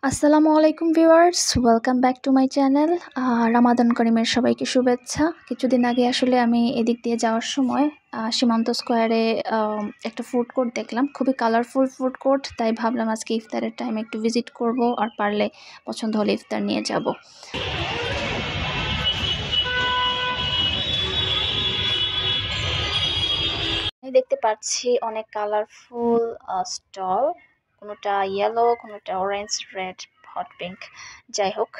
আসসালামু আলাইকুম viewers, welcome back to my channel. Ramadan করিমের সবাইকে শুভেচ্ছা। কিছুদিন আগে আসলে আমি এদিক দিয়ে যাওয়ার সময় সীমান্ত স্কোয়ারে একটা ফুড কোর্ট দেখলাম, খুবই কালারফুল ফুড কোর্ট। তাই ভাবলাম আজকে ইফতারের টাইমে একটু ভিজিট করব, আর পারলে পছন্দ হলে ইফতার নিয়ে যাব। আমি দেখতে পাচ্ছি অনেক কালারফুল স্টল, কোনোটা ইয়েলো, কোনোটা অরেঞ্জ, রেড, হট পিঙ্ক, যাই হোক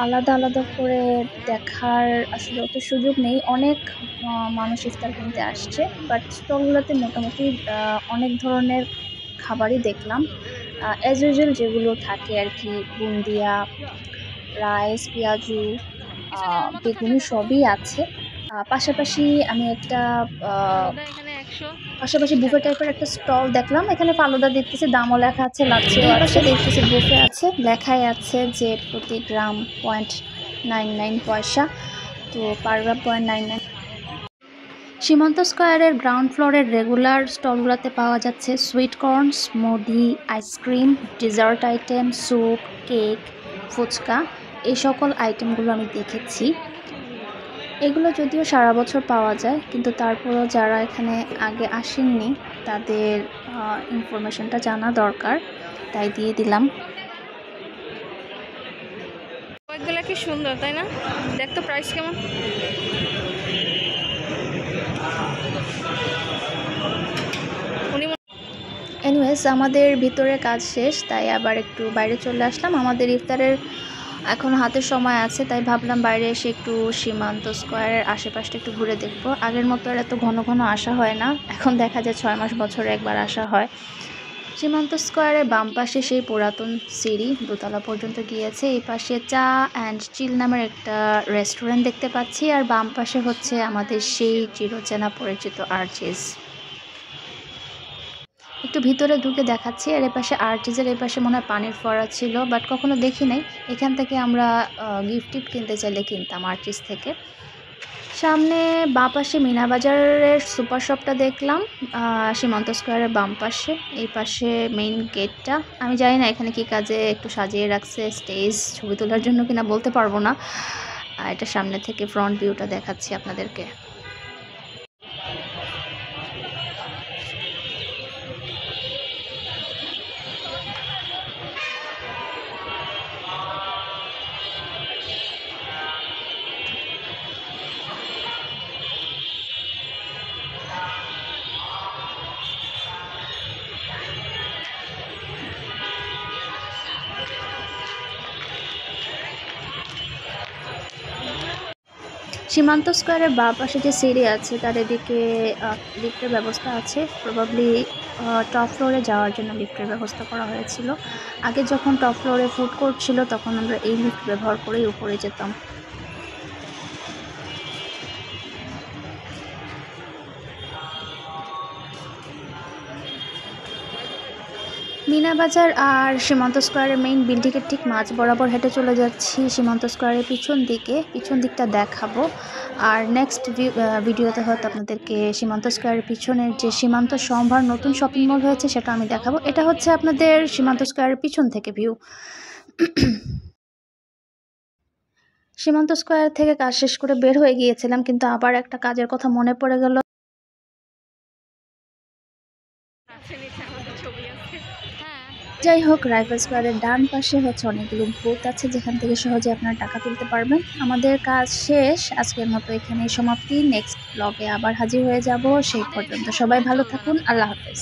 আলাদা আলাদা করে দেখার আসলে অত সুযোগ নেই। অনেক মানুষ ইফতার কিনতে আসছে, বাট স্টলগুলোতে মোটামুটি অনেক ধরনের খাবারই দেখলাম। অ্যাজ ইউজুয়াল যেগুলো থাকে আর কি, বুন্দিয়া, রাইস, পেঁয়াজু, বেগুনি সবই আছে। পাশাপাশি আমি একটা আহ, পাশাপাশি বুফে টাইপের একটা স্টল দেখলাম। এখানে ফালুদা দেখতেছি, দামও লেখা আছে, লাচ্ছিও আছে। দেখতেছি বুফে আছে, লেখাই আছে যে প্রতি গ্রাম 0.99 পয়সা, তো পার গ্রাম 0.99। সীমান্ত স্কোয়ারের গ্রাউন্ড ফ্লোরের রেগুলার স্টলগুলোতে পাওয়া যাচ্ছে sweet corn, smoothie, ice cream, dessert item, soup, cake, fuchka, এই সকল আইটেমগুলো আমি দেখেছি। এগুলো যদিও সারা বছর পাওয়া যায়, কিন্তু তারপরেও যারা এখানে আগে আসেননি তাদের ইনফরমেশনটা জানা দরকার, তাই দিয়ে দিলাম। কয়েকগুলো কি সুন্দর, তাই না? দেখ তো প্রাইস কেমন। এনিওয়েজ, আমাদের ভিতরে কাজ শেষ, তাই আবার একটু বাইরে চলে আসলাম। আমাদের ইফতারের এখন হাতে সময় আছে, তাই ভাবলাম বাইরে এসে একটু সীমান্ত স্কোয়ারের আশেপাশটা একটু ঘুরে দেখবো। আগের মতো আর এত ঘন ঘন আসা হয় না, এখন দেখা যায় 6 মাস বছরে একবার আসা হয়। সীমান্ত স্কোয়ারের বাম পাশে সেই পুরাতন সিঁড়ি দোতলা পর্যন্ত গিয়েছে। এই পাশে চা অ্যান্ড চিল নামের একটা রেস্টুরেন্ট দেখতে পাচ্ছি, আর বাম পাশে হচ্ছে আমাদের সেই চিরচেনা পরিচিত আর্চিস। একটু ভিতরে ঢুকে দেখাচ্ছি। আর এপাশে আর্টিজের এপাশে মনে হয় পানির ফোয়ারা ছিল, বাট কখনো দেখি নাই। এখান থেকে আমরা গিফট টিফট কিনতে চাইলে কিনতাম আর্টিজ থেকে। সামনে বাঁ পাশে মিনা বাজারের সুপার শপটা দেখলাম, সীমান্ত স্কোয়ারের বাম পাশে। এই পাশে মেইন গেটটা, আমি জানি না এখানে কি কাজে একটু সাজিয়ে রাখছে, স্টেজ ছবি তোলার জন্য কিনা বলতে পারবো না। এটা সামনে থেকে ফ্রন্ট ভিউটা দেখাচ্ছি আপনাদেরকে। সীমান্ত স্কোয়ারের বাঁ পাশে যে সিঁড়ি আছে তার এদিকে লিফটের ব্যবস্থা আছে। প্রবাবলি টপ ফ্লোরে যাওয়ার জন্য লিফটের ব্যবস্থা করা হয়েছিল। আগে যখন টপ ফ্লোরে ফুড কোর্ট ছিল তখন আমরা এই লিফট ব্যবহার করেই উপরে যেতাম। মিনা বাজার আর সীমান্ত স্কোয়ারের মেইন বিল্ডিংয়ের ঠিক মাঝ বরাবর হেঁটে চলে যাচ্ছি সীমান্ত স্কোয়ারের পিছন দিকটা দেখাবো। আর নেক্সট ভিডিওতে হয়তো আপনাদেরকে সীমান্ত স্কোয়ারের পিছনের যে সীমান্ত সম্ভার নতুন শপিং মল হয়েছে সেটা আমি দেখাবো। এটা হচ্ছে আপনাদের সীমান্ত স্কোয়ারের পিছন থেকে ভিউ। সীমান্ত স্কোয়ার থেকে কাজ শেষ করে বের হয়ে গিয়েছিলাম, কিন্তু আবার একটা কাজের কথা মনে পড়ে গেল। যাই হোক, রাইফেল স্কোয়ারের ডান পাশে হচ্ছে অনেকগুলো বুথ আছে যেখান থেকে সহজে আপনারা টাকা তুলতে পারবেন। আমাদের কাজ শেষ, আজকের মতো এখানেই সমাপ্তি। নেক্সট ব্লগে আবার হাজির হয়ে যাব, সেই পর্যন্ত সবাই ভালো থাকুন। আল্লাহ হাফেজ।